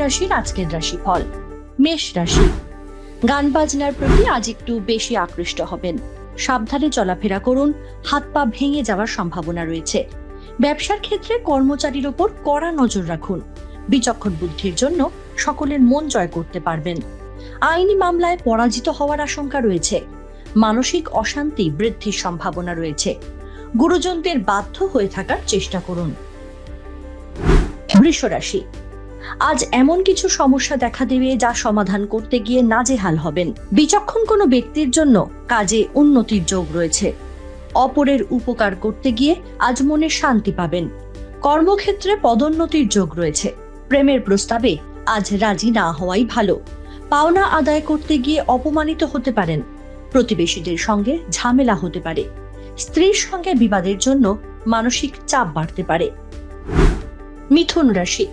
রাশির আজকের রাশিফল। মেষ রাশি, গান বাজনার প্রতি আজ একটু বেশি আকৃষ্ট হবেন। সাবধানে চলাফেরা করুন, হাত পা ভেঙে যাওয়ার সম্ভাবনা রয়েছে। ব্যবসার ক্ষেত্রে কর্মচারীর ওপর কড়া নজর রাখুন। বিচক্ষণ বুদ্ধির জন্য সকলের মন জয় করতে পারবেন। আইনি মামলায় পরাজিত হওয়ার আশঙ্কা রয়েছে। মানসিক অশান্তি বৃদ্ধির সম্ভাবনা রয়েছে। গুরুজনদের বাধ্য হয়ে থাকার চেষ্টা করুন। বৃষ রাশি, আজ এমন কিছু সমস্যা দেখা দেবে যা সমাধান করতে গিয়ে নাজেহাল হবেন। বিচক্ষণ কোনো ব্যক্তির জন্য কাজে উন্নতির যোগ রয়েছে। অপরের উপকার করতে গিয়ে আজ মনে শান্তি পাবেন। কর্মক্ষেত্রে পদোন্নতির যোগ রয়েছে। প্রেমের প্রস্তাবে আজ রাজি না হওয়াই ভালো। পাওনা আদায় করতে গিয়ে অপমানিত হতে পারেন। প্রতিবেশীদের সঙ্গে ঝামেলা হতে পারে। স্ত্রীর সঙ্গে বিবাদের জন্য মানসিক চাপ বাড়তে পারে। মিথুন রাশি,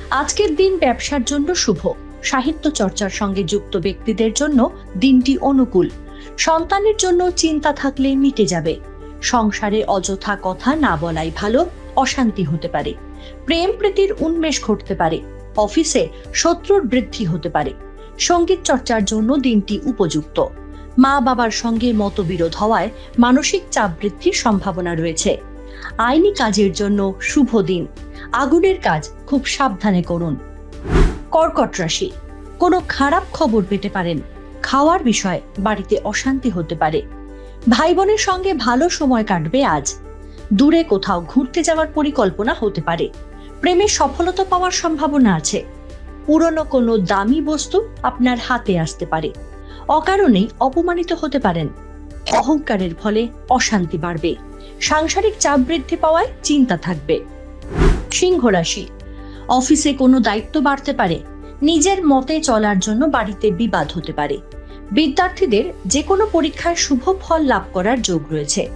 আজকের দিন ব্যবসার জন্য শুভ। সাহিত্য চর্চার সঙ্গে যুক্ত ব্যক্তিদের জন্য দিনটি অনুকূল। সন্তানের জন্য চিন্তা থাকলে মিটে যাবে। সংসারে অযথা কথা না বলাই ভালো, অশান্তি হতে পারে। প্রেম প্রীতির উন্মেষ ঘটতে পারে। অফিসে শত্রুর বৃদ্ধি হতে পারে। সঙ্গীত চর্চার জন্য দিনটি উপযুক্ত। মা বাবার সঙ্গে মতবিরোধ হওয়ায় মানসিক চাপ বৃদ্ধির সম্ভাবনা রয়েছে। আইনি কাজের জন্য শুভ দিন। আগুনের কাজ খুব সাবধানে করুন। কর্কট রাশি, কোনো খারাপ খবর পেতে পারেন। খাওয়ার বিষয়ে বাড়িতে অশান্তি হতে পারে। ভাই বোনের সঙ্গে ভালো সময় কাটবে আজ। দূরে কোথাও ঘুরতে যাওয়ার পরিকল্পনা হতে পারে। প্রেমে সফলতা পাওয়ার সম্ভাবনা আছে। পুরনো কোনো দামি বস্তু আপনার হাতে আসতে পারে। অকারণেই অপমানিত হতে পারেন। অহংকারের ফলে অশান্তি বাড়বে। সাংসারিক চাপ বৃদ্ধি পাওয়ায় চিন্তা থাকবে। সিংহ রাশি, অফিসে কোনো দায়িত্ব বাড়তে পারে। নিজের মতে চলার জন্য বাড়িতে বিবাদ হতে পারে। বিদ্যার্থীদের যে কোনো পরীক্ষায় শুভ ফল লাভ করার যোগ রয়েছে।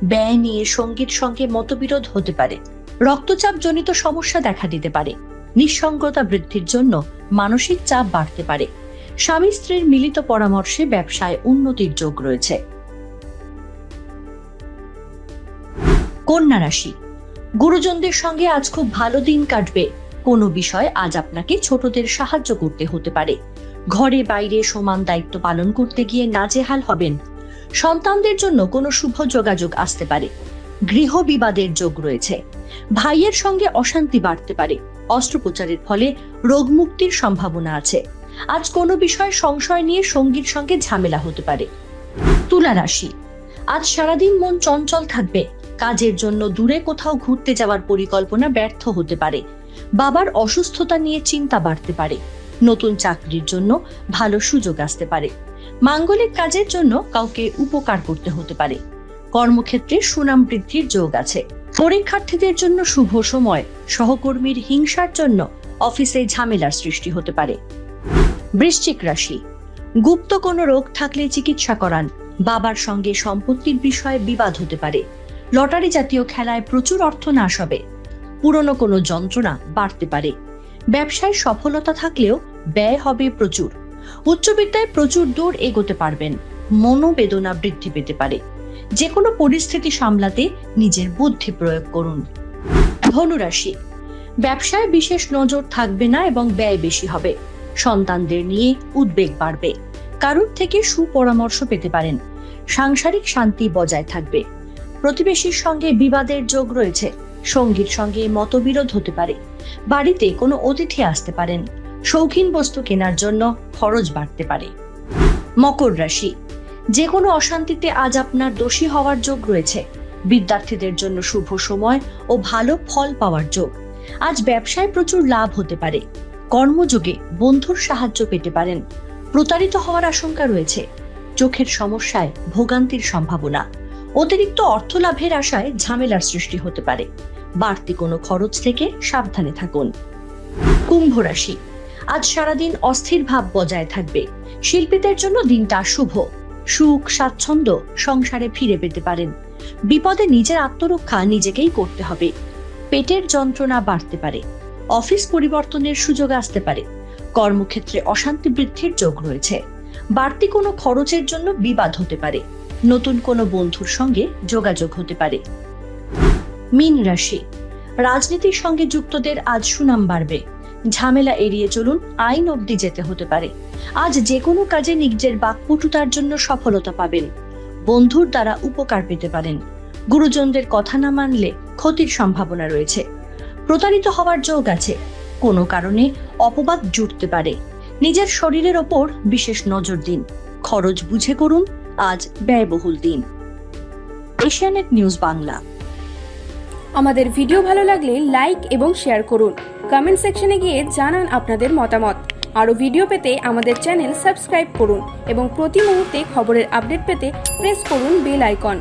ব্যয় নিয়ে সঙ্গীর সঙ্গে মতবিরোধ হতে পারে। রক্তচাপ জনিত সমস্যা দেখা দিতে পারে। নিঃসঙ্গতা বৃদ্ধির জন্য মানসিক চাপ বাড়তে পারে। স্বামী স্ত্রীর মিলিত পরামর্শে ব্যবসায় উন্নতির যোগ রয়েছে। কন্যা রাশি, গুরুজনদের সঙ্গে আজ খুব ভালো দিন কাটবে। কোনো বিষয় আজ আপনাকে ছোটদের সাহায্য করতে হতে পারে। ঘরে বাইরে সমান দায়িত্ব পালন করতে গিয়ে নাজেহাল হবেন। সন্তানদের জন্য কোনো শুভ যোগাযোগ আসতে পারে। গৃহ বিবাদের যোগ রয়েছে। ভাইয়ের সঙ্গে অশান্তি বাড়তে পারে। অস্ত্রোপচারের ফলে রোগ মুক্তির সম্ভাবনা আছে। আজ কোনো বিষয়ে সংশয় নিয়ে সঙ্গীর সঙ্গে ঝামেলা হতে পারে। তুলা রাশি, আজ সারাদিন মন চঞ্চল থাকবে। কাজের জন্য দূরে কোথাও ঘুরতে যাওয়ার পরিকল্পনা ব্যর্থ হতে পারে। বাবার অসুস্থতা নিয়ে চিন্তা বাড়তে পারে। নতুন চাকরির জন্য ভালো সুযোগ আসতে পারে। মাঙ্গলিক কাজের জন্য কাউকে উপকার করতে হতে পারে। কর্মক্ষেত্রে সুনাম বৃদ্ধির যোগ আছে। পরীক্ষার্থীদের জন্য শুভ সময়। সহকর্মীর হিংসার জন্য অফিসে ঝামেলার সৃষ্টি হতে পারে। বৃশ্চিক রাশি, গুপ্ত কোনো রোগ থাকলে চিকিৎসা করান। বাবার সঙ্গে সম্পত্তির বিষয়ে বিবাদ হতে পারে। লটারি জাতীয় খেলায় প্রচুর অর্থ নাশ হবে। পুরনো কোনো যন্ত্রণা বাড়তে পারে। ব্যবসায় সফলতা থাকলেও ব্যয় হবে প্রচুর। উচ্চবিদ্যায় প্রচুর দূর এগোতে পারবেন। মনোবেদনা বৃদ্ধি পেতে পারে। যে কোনো পরিস্থিতি সামলাতে নিজের বুদ্ধি প্রয়োগ করুন। ধনু রাশি, ব্যবসায় বিশেষ নজর থাকবে না এবং ব্যয় বেশি হবে। সন্তানদের নিয়ে উদ্বেগ বাড়বে। কারোর থেকে সুপরামর্শ পেতে পারেন। সাংসারিক শান্তি বজায় থাকবে। প্রতিবেশীর সঙ্গে বিবাদের যোগ রয়েছে। সঙ্গীর সঙ্গে মতবিরোধ হতে পারে। বাড়িতে কোনো অতিথি আসতে পারেন। শৌখিন বস্তু কেনার জন্য খরচ বাড়তে পারে। মকর রাশি, যে কোনো অশান্তিতে আজ আপনার দোষী হওয়ার যোগ রয়েছে। বিদ্যার্থীদের জন্য শুভ সময় ও ভালো ফল পাওয়ার যোগ। আজ ব্যবসায় প্রচুর লাভ হতে পারে। কর্মযোগে বন্ধুর সাহায্য পেতে পারেন। প্রতারিত হওয়ার আশঙ্কা রয়েছে। চোখের সমস্যায় ভোগান্তির সম্ভাবনা। অতিরিক্ত অর্থ লাভের আশায় ঝামেলার সৃষ্টি হতে পারে। বাড়তি কোনো খরচ থেকে সাবধানে থাকুন। কুম্ভ রাশি, আজ সারাদিন অস্থির ভাব বজায় থাকবে। শিল্পীদের জন্য দিনটা শুভ। সুখ স্বাচ্ছন্দ্য সংসারে ফিরে পেতে পারেন। বিপদে নিজের আত্মরক্ষা নিজেকেই করতে হবে। পেটের যন্ত্রণা বাড়তে পারে। অফিস পরিবর্তনের সুযোগ আসতে পারে। কর্মক্ষেত্রে অশান্তি বৃদ্ধির যোগ রয়েছে। বাড়তি কোনো খরচের জন্য বিবাদ হতে পারে। নতুন কোনো বন্ধুর সঙ্গে যোগাযোগ হতে পারে। মীন রাশি, রাজনীতির সঙ্গে যুক্তদের আজ সুনাম বাড়বে। ঝামেলা এড়িয়ে চলুন, আইন অবধি যেতে হতে পারে। আজ যে কোনো কাজে নিজের বাকপটুতার জন্য সফলতা পাবেন। বন্ধুর দ্বারা উপকার পেতে পারেন। গুরুজনদের কথা না মানলে ক্ষতির সম্ভাবনা রয়েছে। প্রতারিত হওয়ার যোগ আছে। কোনো কারণে অপবাদ জুটতে পারে। নিজের শরীরের ওপর বিশেষ নজর দিন। খরচ বুঝে করুন, আজ ব্যয়বহুল দিন। এশিয়ানেট নিউজ বাংলা। আমাদের ভিডিও ভালো লাগলে লাইক এবং শেয়ার করুন। কমেন্ট সেকশনে গিয়ে জানান আপনাদের মতামত। আরও ভিডিও পেতে আমাদের চ্যানেল সাবস্ক্রাইব করুন এবং প্রতি মুহূর্তে খবরের আপডেট পেতে প্রেস করুন বেল আইকন।